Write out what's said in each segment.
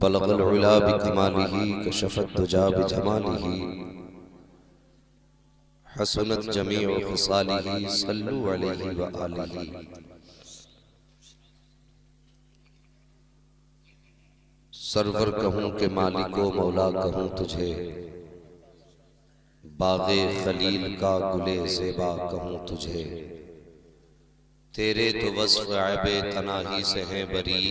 बलगल उला बिकमालिही कशफत दुजा बिजमालिही हसनत जमीउ खिसालिही सल्लु अलैहि व आलिही। सरवर कहूँ के मालिको मौला कहूँ तुझे, बाग़े खलील का गुले ज़ेबा कहूँ तुझे। तेरे तो वस्फ़ ऐबे तनाही से हैं बरी,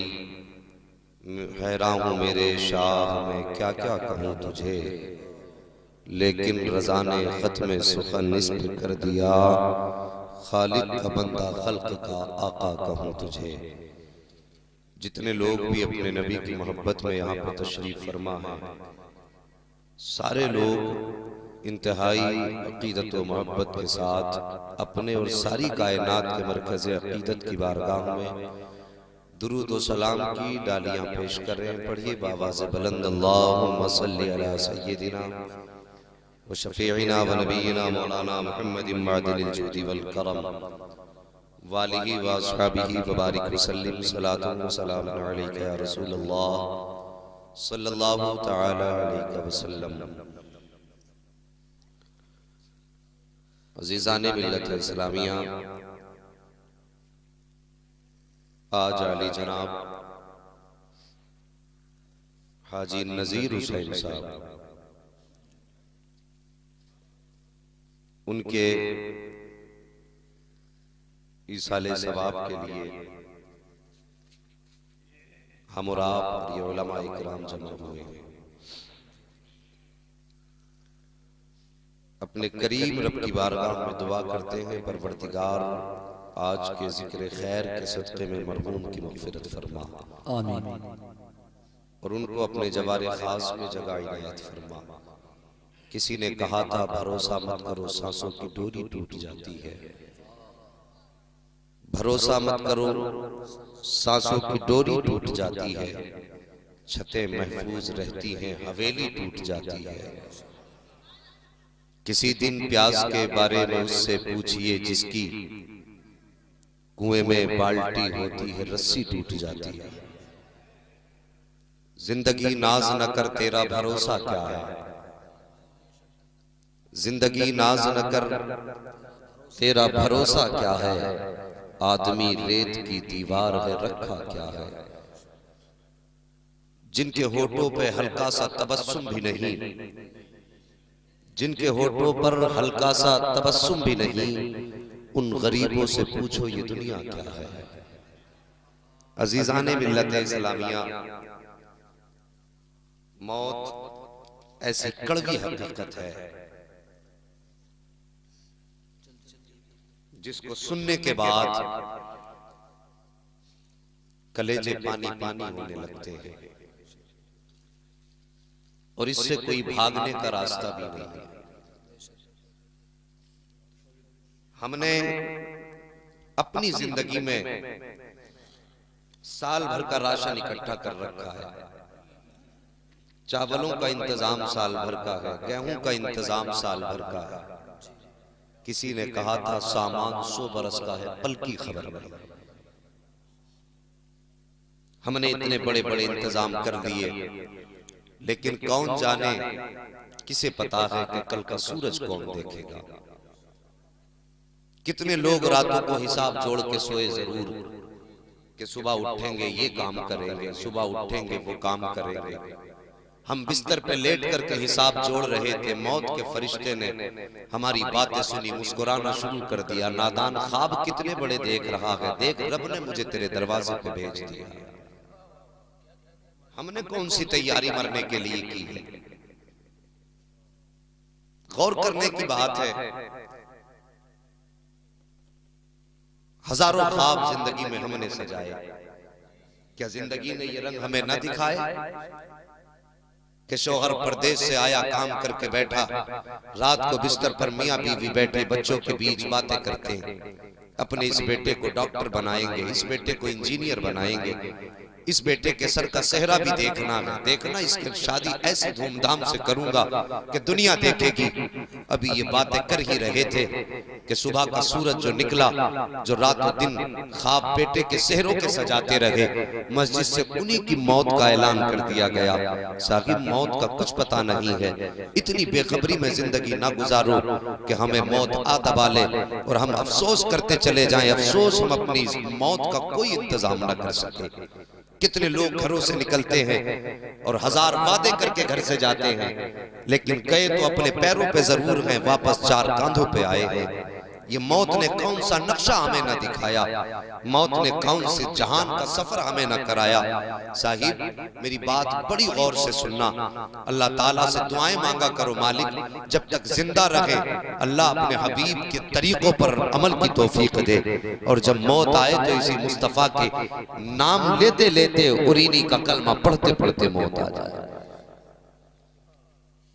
हैरान हूँ मेरे शाह मैं क्या क्या कहूँ तुझे। लेकिन रज़ा ने ख़त्म सुख़न निस्फ़ कर दिया, खालिक का बंदा खल्क़ का आका कहूँ तुझे। जितने लोग भी अपने नबी की मोहब्बत में यहाँ पर तशरीफ़ फरमा है, सारे लोग इंतहाई अक़ीदत व मोहब्बत के साथ अपने और सारी कायनात के मरकज़ अक़ीदत की बारगाह में दुरूद व सलाम की डालियाँ पेश कर रहे हैं। पढ़िए बावाज़ बुलंद अल्लाहुम्मा सल्लि अला सय्यदिना व शफ़ीइना व नबीना मौलाना मुहम्मदिन मादिनिल जुदी वल करम वालिही व अस्हाबिही व बारिक वसल्लिम सलातुन व सलामुन अलैका या रसूलल्लाह सल्लल्लाहु तआला अलैहि वसल्लम। अज़ीज़ाने मिल्लत इस्लामिया, आज आली जनाब हाजी नज़ीर हुसैन साहब, उनके ईसाले सवाब के लिए हम और आप और ये उलमाए किराम जमा हुए हैं। अपने करीम रब की बारगाह में दुआ करते हैं, परवरदिगार आज के जिक्र खैर के सदक़े में मरहूम की मग़फ़िरत फरमा, आमीन। और उनको अपने जवारे खास में जगह इनायत फरमा। किसी ने कहा था भरोसा मत करो सांसों की डोरी टूट जाती है, भरोसा मत करो सांसों की डोरी टूट जाती है, छतें महफूज रहती हैं हवेली टूट जाती है। किसी दिन प्यास के बारे में उससे पूछिए जिसकी कुएं में बाल्टी होती है रस्सी टूट जाती है। जिंदगी नाज न कर तेरा भरोसा क्या है, जिंदगी नाज न कर तेरा भरोसा क्या है, आदमी रेत की दीवार है रखा क्या है। जिनके होठों पे हल्का सा तबस्सुम भी नहीं, जिनके होठों पर हल्का सा तबस्सुम भी नहीं, उन गरीबों से पूछो ये दुनिया क्या है। अजीजाने मिल्लत इस्लामिया, मौत ऐसी कड़वी हकीकत है जिसको सुनने के बाद कलेजे पानी पानी होने लगते हैं और इससे कोई भागने का रास्ता भी नहीं है। हमने अपनी जिंदगी में साल भर का राशन इकट्ठा कर रखा है, चावलों का इंतजाम साल भर का है, गेहूं का इंतजाम साल भर का है। किसी ने कहा था सामान 100 बरस का है, पल की खबर नहीं। हमने इतने बड़े बड़े इंतजाम कर दिए, लेकिन कौन जाने, किसे पता है कि कल का सूरज कौन देखेगा। कितने लोग रातों को हिसाब जोड़ के सोए जरूर कि सुबह उठेंगे ये काम करेंगे, सुबह उठेंगे वो काम करेंगे। हम बिस्तर पे लेट करके हिसाब जोड़ रहे थे, मौत के फरिश्ते ने हमारी बातें सुनी, मुस्कुराना शुरू कर दिया। नादान ख्वाब कितने बड़े देख रहा है, देख रब ने मुझे तेरे दरवाजे पे भेज दिया। हमने कौन सी तैयारी मरने के लिए की है। गौर करने की बात है, हजारों ख्वाब जिंदगी में हमने सजाए, क्या जिंदगी ने ये रंग हमें न दिखाए कि शौहर परदेश से आया काम करके बैठा, रात को बिस्तर पर मियां बीवी बैठे बच्चों के बीच बातें करते हैं, अपने इस बेटे को डॉक्टर बनाएंगे, इस बेटे को इंजीनियर बनाएंगे, इस बेटे के सर का सेहरा भी देखना है, देखना इसकी शादी ऐसी धूमधाम से करूंगा कि दुनिया देखेगी। अभी ये बातें कर ही रहे थे कि सुबह का सूरज जो निकला, जो रातों दिन ख्वाब बेटे के सेहरों के सजाते रहे, मस्जिद से उन्हीं की मौत का ऐलान कर दिया गया। साहिब मौत का कुछ पता नहीं है, इतनी बेखबरी में जिंदगी ना गुजारो कि हमें मौत आ दबा ले और हम अफसोस करते चले जाएं। अफसोस हम अपनी मौत का कोई इंतजाम ना कर सके। कितने लोग घरों से निकलते हैं और हजार वादे करके घर से जाते हैं, लेकिन गए तो अपने पैरों पे जरूर हैं, वापस चार कांधों पे आए हैं। ये मौत ने कौन सा नक्शा हमें न दिखाया, मौत ने कौन से जहान का सफर हमें न कराया। साहिब मेरी बात बड़ी गौर से सुनना, अल्लाह ताला से दुआएं मांगा करो, मालिक जब तक जिंदा रहे अल्लाह अपने हबीब के तरीकों पर अमल की तौफीक दे, और जब मौत आए तो इसी मुस्तफा के नाम लेते लेते उरीनी का कलमा पढ़ते पढ़ते मौत आ जाए।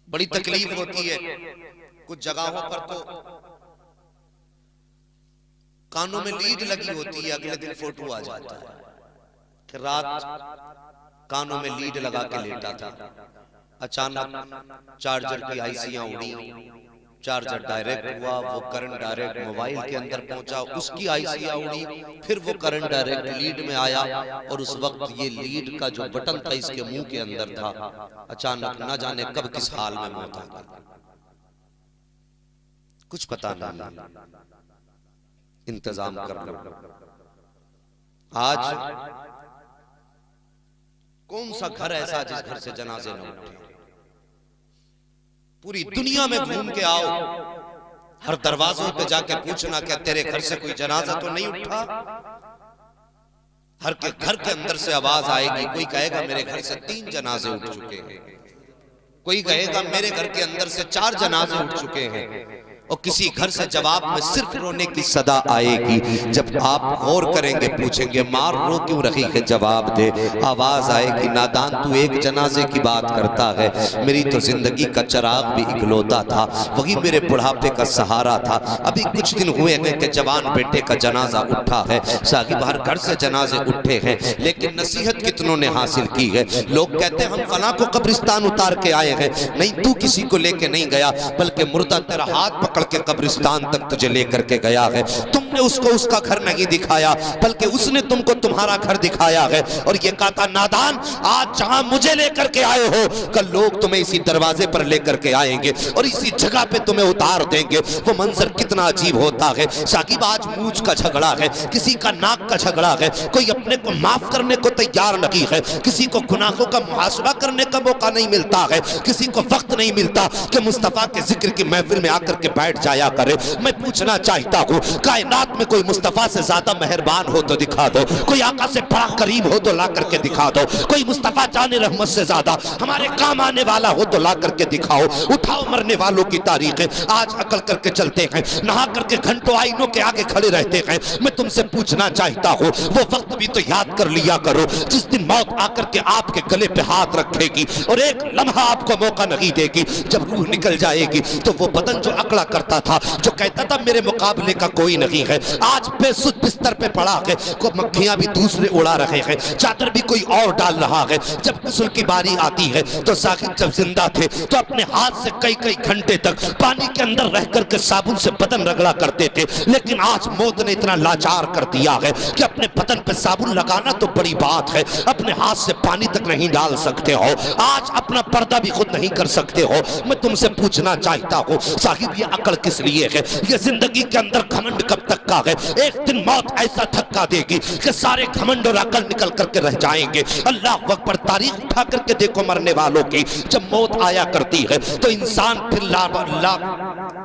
बड़ी तकलीफ होती है। कुछ जगहों पर तो कानों में लीड लगी होती है, अगले दिन फोटो आ जाता है कि रात कानों में लीड लगा के लेटा था, अचानक चार्जर की आईसियां उड़ी, चार्जर डायरेक्ट हुआ, वो करंट डायरेक्ट मोबाइल के अंदर पहुंचा, उसकी आईसियां उड़ी, फिर वो करंट डायरेक्ट लीड में आया, और उस वक्त ये लीड का जो बटन था इसके मुंह के अंदर था। अचानक ना जाने कब किस हाल में मौत आ गई, कुछ पता नहीं। इंतजाम कर लो। आज कौन सा घर ऐसा जिस घर से जनाजे न उठे? पूरी दुनिया में घूम के आओ, हर दरवाजों पे जाके पूछना क्या तेरे घर से कोई जनाजा तो नहीं उठा। हर के घर के अंदर से आवाज आएगी, कोई कहेगा मेरे घर से 3 जनाजे उठ चुके हैं, कोई कहेगा मेरे घर के अंदर से 4 जनाजे उठ चुके हैं, और किसी घर से जवाब में सिर्फ रोने की सदा आएगी। जब आप गौर करेंगे पूछेंगे मार रो क्यों रही है, जवाब दे, आवाज आएगी नादान तू एक जनाजे की बात करता है, मेरी तो जिंदगी का चिराग भी इकलौता था, वही मेरे बुढ़ापे का सहारा था। अभी कुछ दिन हुए हैं कि जवान बेटे का जनाजा उठा है। साहिब हर घर से जनाजे उठे हैं, लेकिन नसीहत कितनों ने हासिल की है। लोग कहते हैं हम फला को कब्रिस्तान उतार के आए हैं, नहीं तू किसी को लेके नहीं गया, बल्कि मुर्दा तेरा हाथ पकड़ के कब्रिस्तान तक तुझे लेकर के गया है। तुमने उसको उसका घर नहीं दिखाया, बल्कि उसने तुमको तुम्हारा घर दिखाया है, और ये कहा था नादान आज जहां मुझे लेकर के आए हो, कल लोग तुम्हें इसी दरवाजे पर लेकर के आएंगे और इसी जगह पे तुम्हें उतार देंगे। वो मंजर कितना अजीब होता है। साकिब आज मूंछ का झगड़ा है, किसी का नाक का झगड़ा है, कोई अपने को माफ करने को तैयार नहीं है, किसी को गुनाहों का मुहासबा करने का मौका नहीं मिलता है, किसी को वक्त नहीं मिलता कि मुस्तफा के जिक्र की महफिल में आकर के बैठ जाया करे। मैं पूछना चाहता हूँ कायनात में कोई मुस्तफा से ज्यादा मेहरबान हो तो दिखा दो, कोई आका से बड़ा करीब हो तो ला करके दिखा दो, कोई मुस्तफा जाने रहमत से ज्यादा हमारे काम आने वाला हो तो ला करके दिखाओ। उठाओ मरने वालों की तारीखें, आज अकल करके चलते हैं, नहा करके घंटों आईनों के आगे खड़े रहते हैं। मैं तुमसे पूछना चाहता हूँ वो वक्त भी तो याद कर लिया करो जिस दिन मौत आकर के आपके गले पे हाथ रखेगी और एक लम्हा आपको मौका नहीं देगी। जब रूह निकल जाएगी तो वो बदन जो अकड़ा करता था, जो कहता था मेरे मुकाबले का कोई नहीं है, आज बेसुध बिस्तर पे पड़ा है, को मक्खियां भी दूसरे उड़ा रहे हैं, चादर भी कोई और डाल रहा है। जब गुस्ल की बारी आती है तो साकिब जब जिंदा थे तो अपने हाथ से कई कई घंटे तक पानी के अंदर रह करके साबुन से बदन रगड़ा करते थे, लेकिन आज मौत ने इतना लाचार कर दिया है कि अपने बदन पे साबुन लगाना तो बड़ी बात है, अपने हाथ से पानी तक नहीं डाल सकते हो, आज अपना पर्दा भी खुद नहीं कर सकते हो। मैं तुमसे पूछना चाहता हूँ साहिब ये अकल किस लिए है? ये जिंदगी के अंदर घमंड कब तक का है? एक दिन मौत ऐसा धक्का देगी कि सारे घमंड और अकल निकल करके रह जाएंगे। अल्लाह अकबर, तारीख उठा करके देखो मरने वालों की, जब मौत आया करती है तो इंसान फिर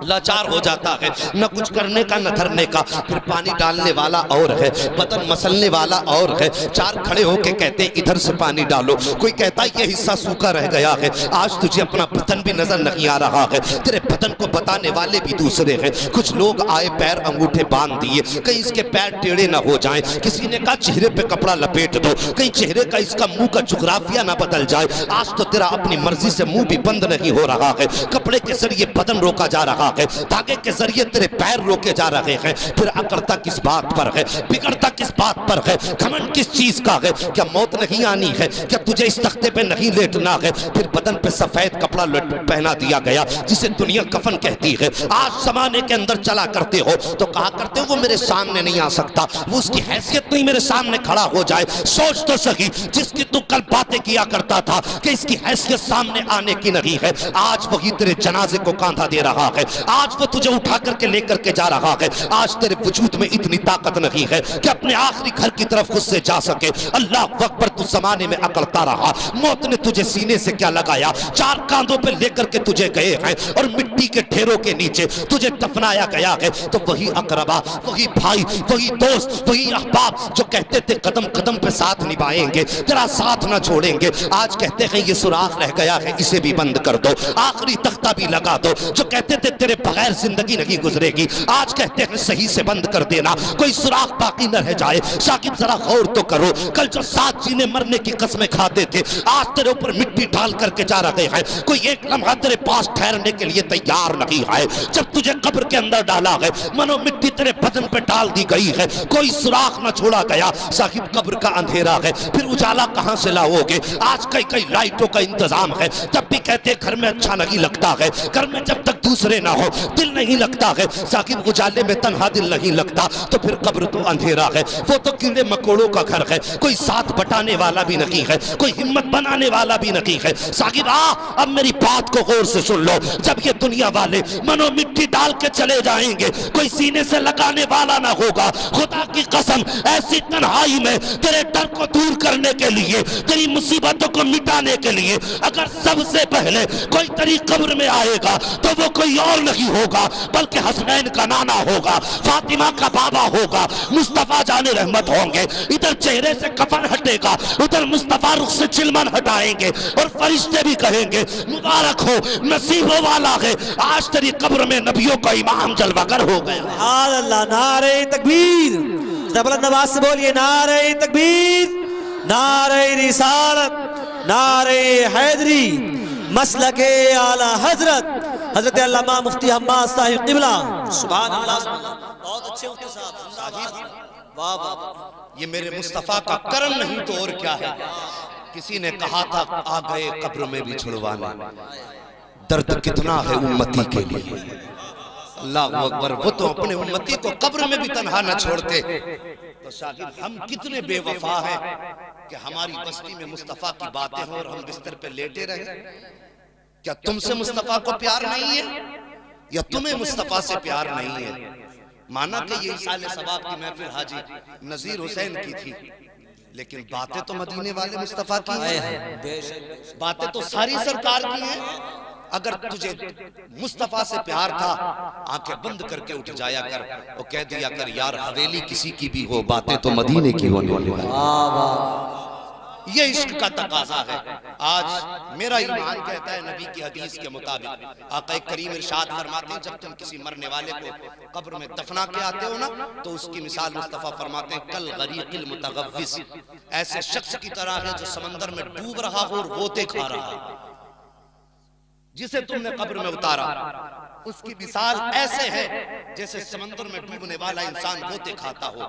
लाचार हो जाता है, न कुछ करने का न धरने का। फिर पानी डालने वाला और है, बदन मसलने वाला और है, चार खड़े होके कहते इधर से पानी डालो, कोई कहता ये हिस्सा सूखा रह गया है, आज तुझे अपना बदन भी नजर नहीं आ रहा है, तेरे बदन को बताने वाले भी दूसरे हैं। कुछ लोग आए पैर अंगूठे बांध दिए, कहीं इसके पैर टेढ़े ना हो जाएं, किसी ने कहा चेहरे पे कपड़ा लपेट दो, कहीं चेहरे का इसका मुंह का जुगराफिया ना बदल जाए। आज तो तेरा अपनी मर्जी से मुंह भी बंद नहीं हो रहा है, कपड़े के जरिए बदन रोका जा रहा है, धागे के जरिए तेरे पैर रोके जा रहे हैं। फिर अकड़ता किस बात पर है, बिगड़ता किस बात पर है, घमंड किस चीज का है? क्या मौत नहीं आनी है? क्या तुझे इस तख्ते पे नहीं लेटना है? फिर बदन पे सफेद कपड़ा पहना दिया गया जिसे दुनिया कफन कहती है। आज जमाने के अंदर चला करते हो तो कहा करते हो वो मेरे सामने नहीं आ सकता, वो उसकी हैसियत नहीं मेरे सामने खड़ा हो जाए। सोच तो सही, जिसकी तू कल बातें किया करता था कि इसकी हैसियत सामने आने की नहीं है, आज वही तेरे जनाजे को कांधा दे रहा है, आज वो तुझे उठा करके लेकर के जा रहा है। आज तेरे वजूद में इतनी ताकत नहीं है कि अपने आखिरी घर की तरफ खुद से जा सके। अल्लाह अकबर, तू जमाने में अकड़ता रहा, मौत ने तुझे सीने से क्या लगाया, चार कांधों पे लेकर के तुझे गए हैं और मिट्टी के ढेरों के नीचे तुझे दफनाया गया है। तो वही अकरबा, वही भाई, वही दोस्त, वही अहबाब जो कहते थे कदम कदम पे साथ निभाएंगे, तेरा साथ ना छोड़ेंगे, आज कहते हैं ये सुराख रह गया है, इसे भी बंद कर दो, आखिरी तख्ता भी लगा दो। जो कहते थे तेरे बगैर जिंदगी नहीं गुजरेगी, आज कहते हैं सही से बंद कर देना, कोई सुराख बाकी न रह जाए। शाकिब जरा गौर तो करो, कल जो साथ जीने मरने की कसमें खाते थे, आज तेरे ऊपर मिट्टी डाल करके जा रहे हैं, कोई एक लम्हा तेरे पास ठहरने के लिए तैयार नहीं है। जब तुझे कब्र के अंदर डाला है, मनो मिट्टी तेरे बदन पे डाल दी गई है, कोई सुराख न छोड़ा गया। साहिब कब्र का अंधेरा है, फिर उजाला कहां से लाओगे? आज कई कई लाइटों का इंतजाम है, तब भी कहते घर में अच्छा नहीं लगता है, घर में जब तक दूसरे ना हो दिल नहीं लगता है। साकिब उजाले में तन्हा दिल नहीं लगता, तो फिर कब्र तो अंधेरा है, वो तो कीड़े मकोड़ों का घर है, कोई साथ बटाने वाला भी नहीं है, कोई हिम्मत बनाने वाला भी नहीं है। साकिब अब मेरी बात को गौर से सुन लो, जब ये दुनिया वाले मनो मिट्टी डाल के चले जाएंगे, कोई सीने से लगाने वाला ना होगा। खुदा की कसम, ऐसी तन्हाई में तेरे डर को दूर करने के लिए, तेरी मुसीबतों को मिटाने के लिए अगर सबसे पहले कोई तेरी कब्र में आएगा तो वो कोई और नहीं होगा बल्कि हसनैन का नाना होगा, फातिमा का बाबा होगा, मुस्तफा जाने रहमत होंगे। इधर चेहरे से कफन हटेगा, उधर मुस्तफा रुख से चिलमन हटाएंगे और फरिश्ते भी कहेंगे मुबारक हो, नसीबों वाला है, आज तेरी कब्र में नबियों का इमाम जलवागर हो गया। अल्लाह, नारे तकबीर, जबरदस्त आवाज से बोलिए नारे तकबीर, नारे रिसालत, नारे हैदरी, मसलके आला हजरत हजरत अल्लामा मुफ्ती हम्माद साहिब किबला। सुभान अल्लाह, बहुत अच्छे मुफ्ती साहब, वाह वाह। ये मेरे मुस्तफा का करम नहीं तो और क्या है। किसी ने कहा था आ गए कब्र में भी छुड़वाने, दर्द कितना है उम्मती के लिए। अल्लाह अकबर, वो तो अपने उम्मती को कब्र में भी तन्हा न छोड़ते। तो शागिर्द हम कितने बेवफा हैं कि हमारी बस्ती में मुस्तफा की बातें हो और हम बिस्तर पे लेटे रहे। क्या तुमसे मुस्तफा को प्यार नहीं है या तुम्हें मुस्तफा से प्यार नहीं है? माना कि ये साले सवाब की महफिल हाजी नजीर हुसैन की थी, लेकिन बातें तो मदीने वाले मुस्तफा की हैं, बातें तो सारी सरकार की हैं। अगर तुझे मुस्तफा से प्यार था, आंखें बंद करके उठ जाया कर और कह दिया कर यार हवेली किसी की भी हो, बातें तो मदीने की होने वाली। ये इश्क का तकाजा है। आज मेरा ईमान कहता है नबी की हदीस के मुताबिक, आका करीम इरशाद फरमाते हैं जब तुम किसी मरने वाले को कब्र में दफना के आते हो ना, तो उसकी मिसाल मुस्तफा फरमाते हैं कल गरीकिल मुतगव्विस, ऐसे शख्स की तरह है जो समंदर में डूब रहा हो और गोते खा रहा है। जिसे तुमने कब्र में उतारा उसकी मिसाल ऐसे है जैसे समंदर में डूबने वाला इंसान गोते खाता हो।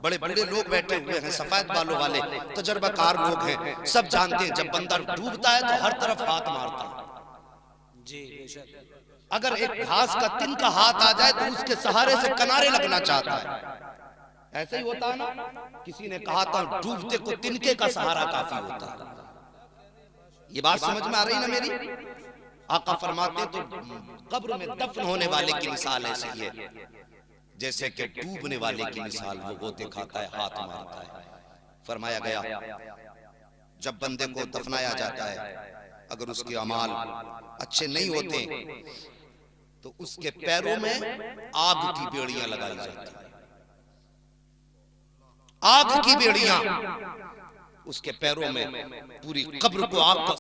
बड़े बड़े लोग बैठे हुए हैं, सफेद बालों वाले तजर्बाकार लोग हैं, सब जानते हैं जब बंदा डूबता है तो हर तरफ हाथ मारता है जी। अगर एक घास का तिनका हाथ आ जाए तो उसके सहारे से किनारे लगना चाहता है। ऐसे ही होता है ना, किसी ने कहा था डूबते को तिनके का सहारा काफी होता है। ये बात समझ में आ रही ना मेरी? आका फरमाते तो कब्र में दफन होने वाले की मिसाल ऐसी है जैसे कि डूबने वाले की मिसाल, वो गोते खाता है, हाथ मारता है। फरमाया गया जब बंदे को दफनाया जाता है, अगर उसके अमाल अच्छे नहीं होते तो उसके पैरों में आग की बेड़ियां लगाई जाती है। आग की बेड़ियां उसके पैरों में, पूरी कब्र को आग का